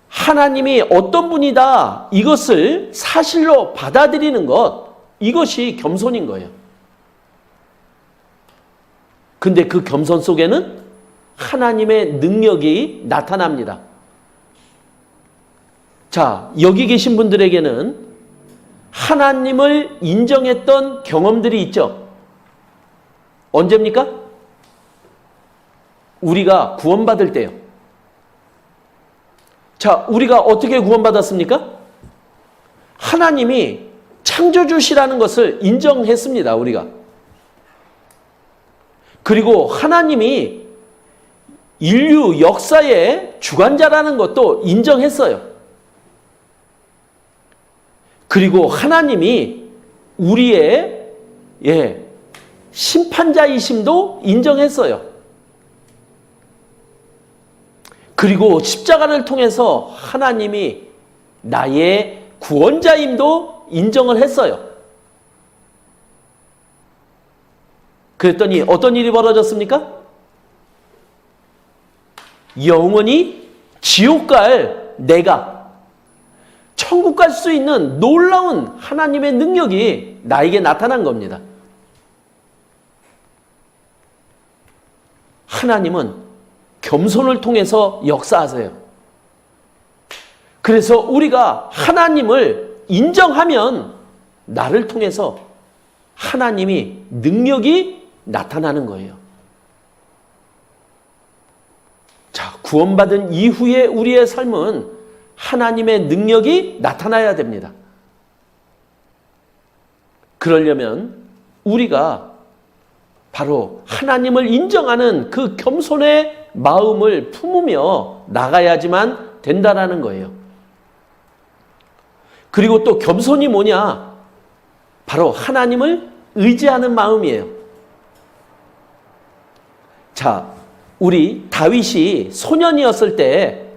하나님이 어떤 분이다, 이것을 사실로 받아들이는 것, 이것이 겸손인 거예요. 근데 그 겸손 속에는 하나님의 능력이 나타납니다. 자, 여기 계신 분들에게는 하나님을 인정했던 경험들이 있죠. 언제입니까? 우리가 구원받을 때요. 자, 우리가 어떻게 구원받았습니까? 하나님이 창조주시라는 것을 인정했습니다, 우리가. 그리고 하나님이 인류 역사의 주관자라는 것도 인정했어요. 그리고 하나님이 우리의 심판자이심도 인정했어요. 그리고 십자가를 통해서 하나님이 나의 구원자임도 인정을 했어요. 그랬더니 어떤 일이 벌어졌습니까? 영원히 지옥 갈 내가 천국 갈 수 있는 놀라운 하나님의 능력이 나에게 나타난 겁니다. 하나님은 겸손을 통해서 역사하세요. 그래서 우리가 하나님을 인정하면 나를 통해서 하나님이 능력이 나타나는 거예요. 자, 구원받은 이후에 우리의 삶은 하나님의 능력이 나타나야 됩니다. 그러려면 우리가 바로 하나님을 인정하는 그 겸손의 마음을 품으며 나가야지만 된다라는 거예요. 그리고 또 겸손이 뭐냐? 바로 하나님을 의지하는 마음이에요. 자, 우리 다윗이 소년이었을 때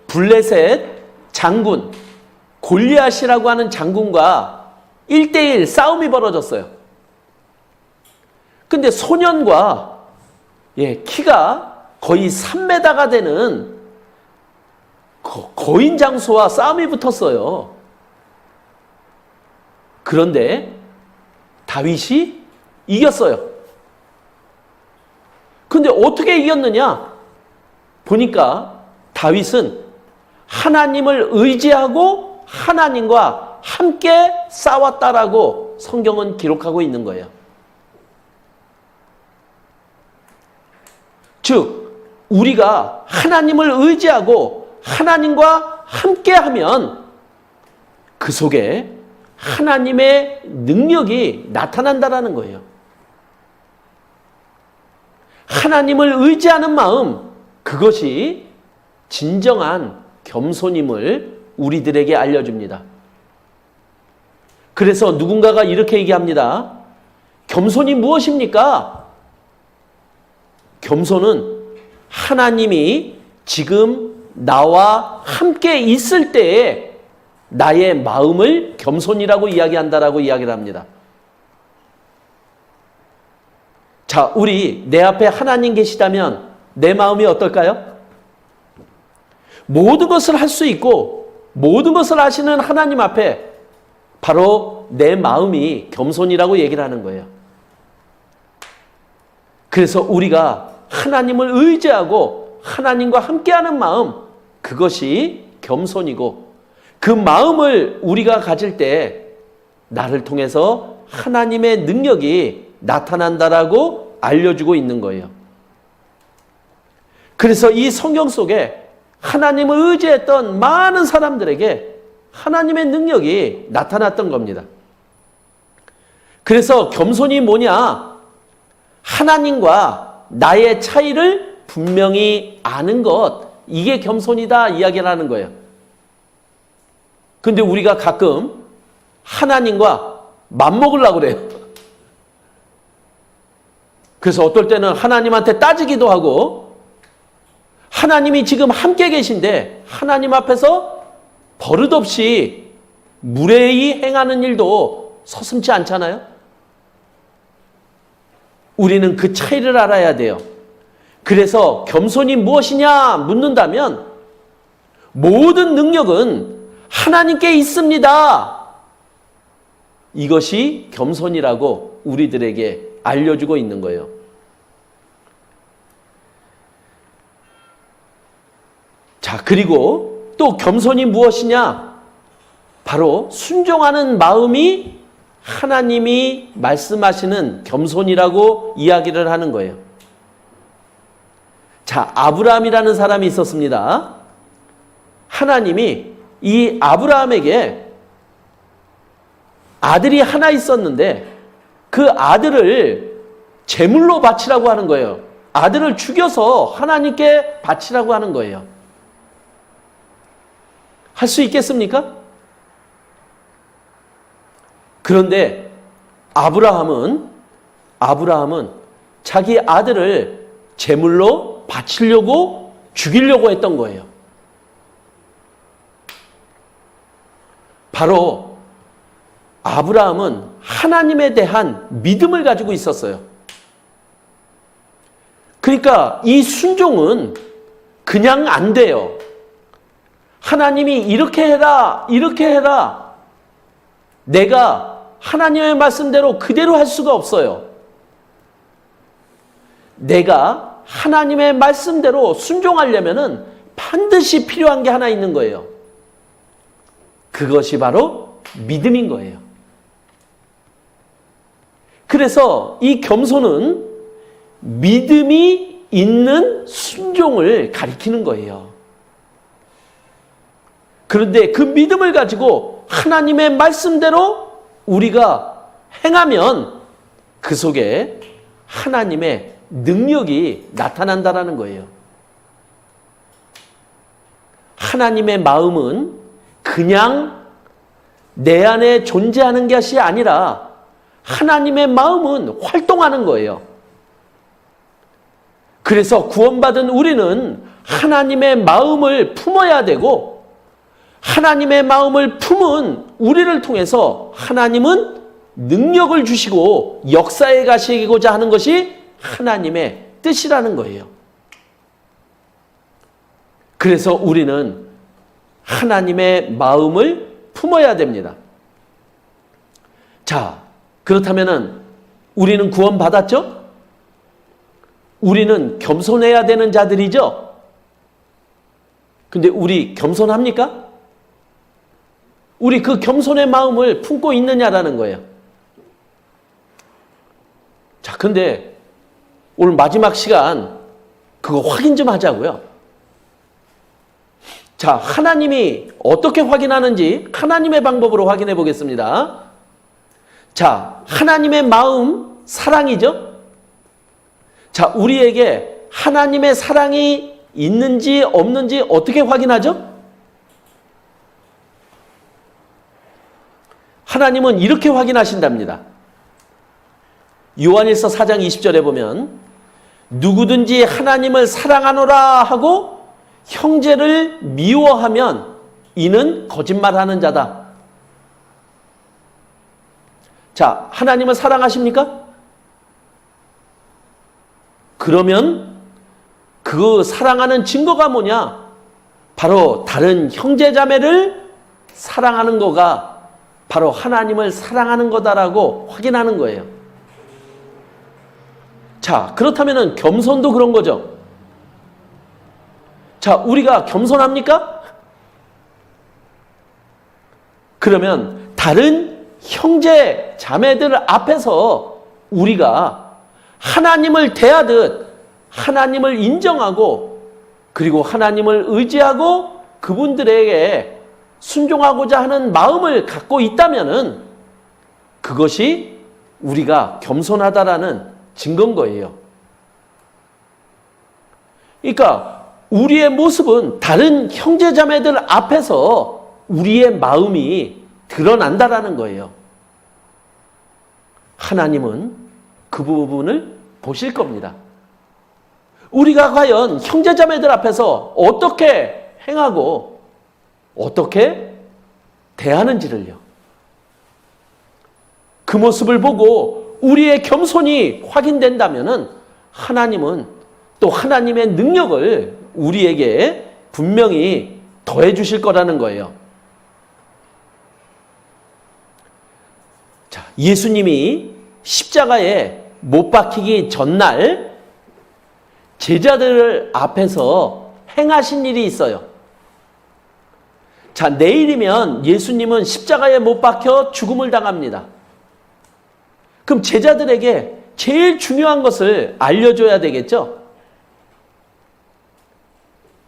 블레셋 장군 골리앗이라고 하는 장군과 1대1 싸움이 벌어졌어요. 근데 소년과 키가 거의 3m가 되는 거인 장수와 싸움이 붙었어요. 그런데 다윗이 이겼어요. 근데 어떻게 이겼느냐? 보니까 다윗은 하나님을 의지하고 하나님과 함께 싸웠다라고 성경은 기록하고 있는 거예요. 즉, 우리가 하나님을 의지하고 하나님과 함께하면 그 속에 하나님의 능력이 나타난다라는 거예요. 하나님을 의지하는 마음, 그것이 진정한 겸손임을 우리들에게 알려줍니다. 그래서 누군가가 이렇게 얘기합니다. 겸손이 무엇입니까? 겸손은 하나님이 지금 나와 함께 있을 때에 나의 마음을 겸손이라고 이야기한다라고 이야기를 합니다. 자, 우리 내 앞에 하나님 계시다면 내 마음이 어떨까요? 모든 것을 할 수 있고 모든 것을 아시는 하나님 앞에 바로 내 마음이 겸손이라고 얘기를 하는 거예요. 그래서 우리가 하나님을 의지하고 하나님과 함께하는 마음, 그것이 겸손이고 그 마음을 우리가 가질 때 나를 통해서 하나님의 능력이 나타난다라고 알려주고 있는 거예요. 그래서 이 성경 속에 하나님을 의지했던 많은 사람들에게 하나님의 능력이 나타났던 겁니다. 그래서 겸손이 뭐냐? 하나님과 나의 차이를 분명히 아는 것, 이게 겸손이다 이야기를 하는 거예요. 근데 우리가 가끔 하나님과 맞먹으려고 그래요. 그래서 어떨 때는 하나님한테 따지기도 하고, 하나님이 지금 함께 계신데 하나님 앞에서 버릇없이 무례히 행하는 일도 서슴지 않잖아요. 우리는 그 차이를 알아야 돼요. 그래서 겸손이 무엇이냐 묻는다면 모든 능력은 하나님께 있습니다. 이것이 겸손이라고 우리들에게 알려주고 있는 거예요. 자, 그리고 또 겸손이 무엇이냐? 바로 순종하는 마음이 하나님이 말씀하시는 겸손이라고 이야기를 하는 거예요. 자, 아브라함이라는 사람이 있었습니다. 하나님이 이 아브라함에게 아들이 하나 있었는데 그 아들을 제물로 바치라고 하는 거예요. 아들을 죽여서 하나님께 바치라고 하는 거예요. 할 수 있겠습니까? 그런데 아브라함은 자기 아들을 제물로 바치려고 죽이려고 했던 거예요. 바로 아브라함은 하나님에 대한 믿음을 가지고 있었어요. 그러니까 이 순종은 그냥 안 돼요. 하나님이 이렇게 해라, 이렇게 해라. 내가 하나님의 말씀대로 그대로 할 수가 없어요. 내가 하나님의 말씀대로 순종하려면은 반드시 필요한 게 하나 있는 거예요. 그것이 바로 믿음인 거예요. 그래서 이 겸손은 믿음이 있는 순종을 가리키는 거예요. 그런데 그 믿음을 가지고 하나님의 말씀대로 우리가 행하면 그 속에 하나님의 능력이 나타난다라는 거예요. 하나님의 마음은 그냥 내 안에 존재하는 것이 아니라 하나님의 마음은 활동하는 거예요. 그래서 구원받은 우리는 하나님의 마음을 품어야 되고, 하나님의 마음을 품은 우리를 통해서 하나님은 능력을 주시고 역사에 가시고자 하는 것이 하나님의 뜻이라는 거예요. 그래서 우리는 하나님의 마음을 품어야 됩니다. 자, 그렇다면은 우리는 구원받았죠? 우리는 겸손해야 되는 자들이죠? 근데 우리 겸손합니까? 우리 그 겸손의 마음을 품고 있느냐라는 거예요. 자, 근데 오늘 마지막 시간 그거 확인 좀 하자고요. 자, 자, 하나님이 어떻게 확인하는지 하나님의 방법으로 확인해 보겠습니다. 자, 하나님의 마음, 사랑이죠? 자, 우리에게 하나님의 사랑이 있는지 없는지 어떻게 확인하죠? 하나님은 이렇게 확인하신답니다. 요한일서 4장 20절에 보면 누구든지 하나님을 사랑하노라 하고 형제를 미워하면 이는 거짓말하는 자다. 자, 하나님을 사랑하십니까? 그러면 그 사랑하는 증거가 뭐냐? 바로 다른 형제자매를 사랑하는 거가 바로 하나님을 사랑하는 거다라고 확인하는 거예요. 자, 그렇다면 겸손도 그런 거죠. 자, 우리가 겸손합니까? 그러면 다른 형제 자매들 앞에서 우리가 하나님을 대하듯 하나님을 인정하고 그리고 하나님을 의지하고 그분들에게 순종하고자 하는 마음을 갖고 있다면은 그것이 우리가 겸손하다라는 증거인 거예요. 그러니까 우리의 모습은 다른 형제자매들 앞에서 우리의 마음이 드러난다라는 거예요. 하나님은 그 부분을 보실 겁니다. 우리가 과연 형제자매들 앞에서 어떻게 행하고 어떻게 대하는지를요. 그 모습을 보고 우리의 겸손이 확인된다면은 하나님은 또 하나님의 능력을 우리에게 분명히 더해 주실 거라는 거예요. 자, 예수님이 십자가에 못 박히기 전날 제자들 앞에서 행하신 일이 있어요. 자, 내일이면 예수님은 십자가에 못 박혀 죽음을 당합니다. 그럼 제자들에게 제일 중요한 것을 알려줘야 되겠죠?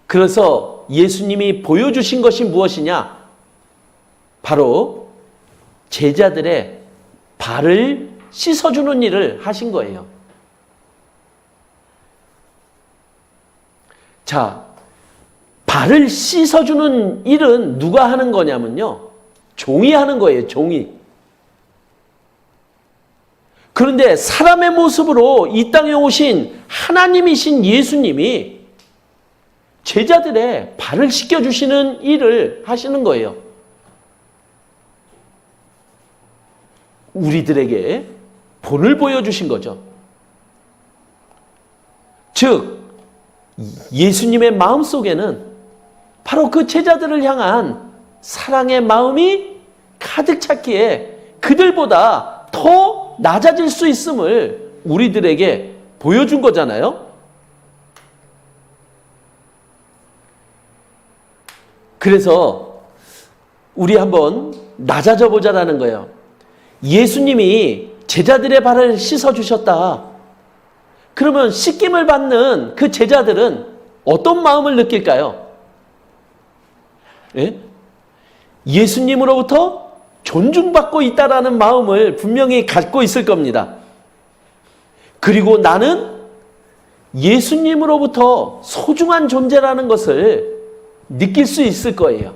그래서 예수님이 보여주신 것이 무엇이냐? 바로 제자들의 발을 씻어주는 일을 하신 거예요. 자, 발을 씻어주는 일은 누가 하는 거냐면요. 종이 하는 거예요. 종이. 그런데 사람의 모습으로 이 땅에 오신 하나님이신 예수님이 제자들의 발을 씻겨주시는 일을 하시는 거예요. 우리들에게 본을 보여주신 거죠. 즉, 예수님의 마음속에는 바로 그 제자들을 향한 사랑의 마음이 가득 찼기에 그들보다 더 낮아질 수 있음을 우리들에게 보여준 거잖아요. 그래서 우리 한번 낮아져 보자라는 거예요. 예수님이 제자들의 발을 씻어주셨다. 그러면 씻김을 받는 그 제자들은 어떤 마음을 느낄까요? 예? 예수님으로부터 존중받고 있다라는 마음을 분명히 갖고 있을 겁니다. 그리고 나는 예수님으로부터 소중한 존재라는 것을 느낄 수 있을 거예요.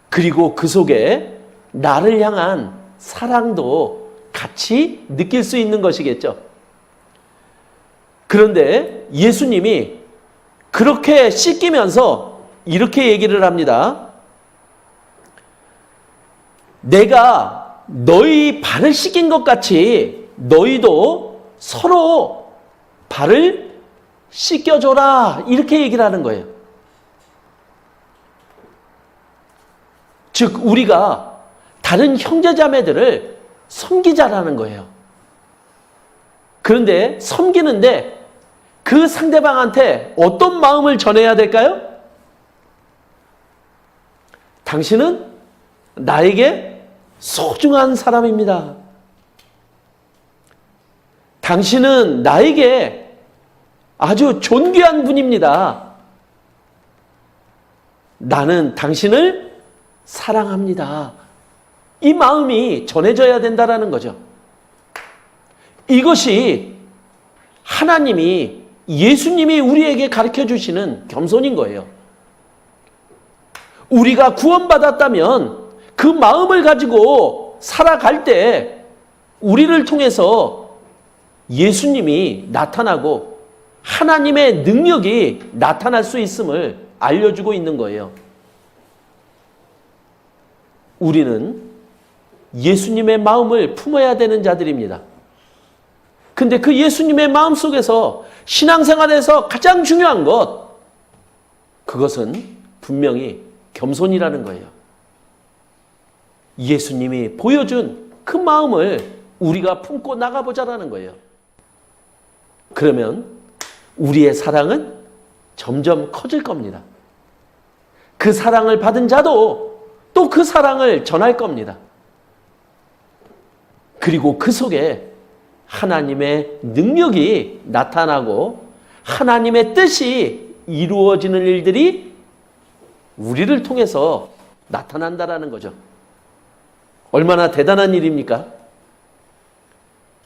그리고 그 속에 나를 향한 사랑도 같이 느낄 수 있는 것이겠죠. 그런데 예수님이 그렇게 씻기면서 이렇게 얘기를 합니다. 내가 너희 발을 씻긴 것 같이 너희도 서로 발을 씻겨줘라. 이렇게 얘기를 하는 거예요. 즉 우리가 다른 형제자매들을 섬기자라는 거예요. 그런데 섬기는데 그 상대방한테 어떤 마음을 전해야 될까요? 당신은 나에게 소중한 사람입니다. 당신은 나에게 아주 존귀한 분입니다. 나는 당신을 사랑합니다. 이 마음이 전해져야 된다라는 거죠. 이것이 하나님이, 예수님이 우리에게 가르쳐 주시는 겸손인 거예요. 우리가 구원받았다면 그 마음을 가지고 살아갈 때 우리를 통해서 예수님이 나타나고 하나님의 능력이 나타날 수 있음을 알려주고 있는 거예요. 우리는 예수님의 마음을 품어야 되는 자들입니다. 근데 그 예수님의 마음 속에서 신앙생활에서 가장 중요한 것, 그것은 분명히 겸손이라는 거예요. 예수님이 보여준 그 마음을 우리가 품고 나가보자라는 거예요. 그러면 우리의 사랑은 점점 커질 겁니다. 그 사랑을 받은 자도 또 그 사랑을 전할 겁니다. 그리고 그 속에 하나님의 능력이 나타나고 하나님의 뜻이 이루어지는 일들이 우리를 통해서 나타난다라는 거죠. 얼마나 대단한 일입니까?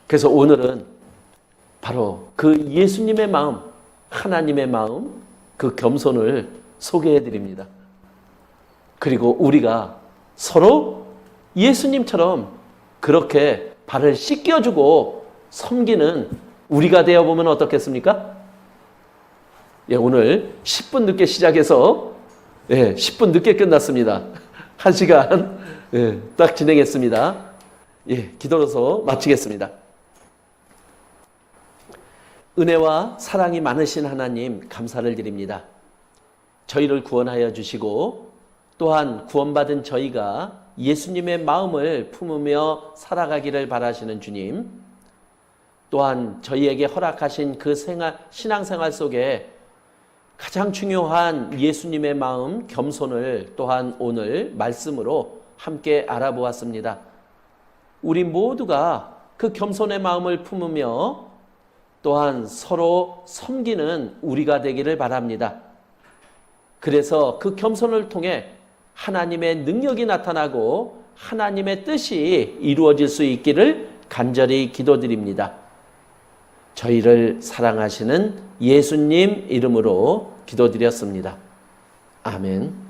그래서 오늘은 바로 그 예수님의 마음, 하나님의 마음, 그 겸손을 소개해 드립니다. 그리고 우리가 서로 예수님처럼 그렇게 발을 씻겨주고 섬기는 우리가 되어보면 어떻겠습니까? 예, 오늘 10분 늦게 시작해서 10분 늦게 끝났습니다. 1시간 딱 진행했습니다. 기도로서 마치겠습니다. 은혜와 사랑이 많으신 하나님 감사를 드립니다. 저희를 구원하여 주시고 또한 구원받은 저희가 예수님의 마음을 품으며 살아가기를 바라시는 주님, 또한 저희에게 허락하신 그 신앙생활 속에 가장 중요한 예수님의 마음, 겸손을 또한 오늘 말씀으로 함께 알아보았습니다. 우리 모두가 그 겸손의 마음을 품으며 또한 서로 섬기는 우리가 되기를 바랍니다. 그래서 그 겸손을 통해 하나님의 능력이 나타나고 하나님의 뜻이 이루어질 수 있기를 간절히 기도드립니다. 저희를 사랑하시는 예수님 이름으로 기도드렸습니다. 아멘.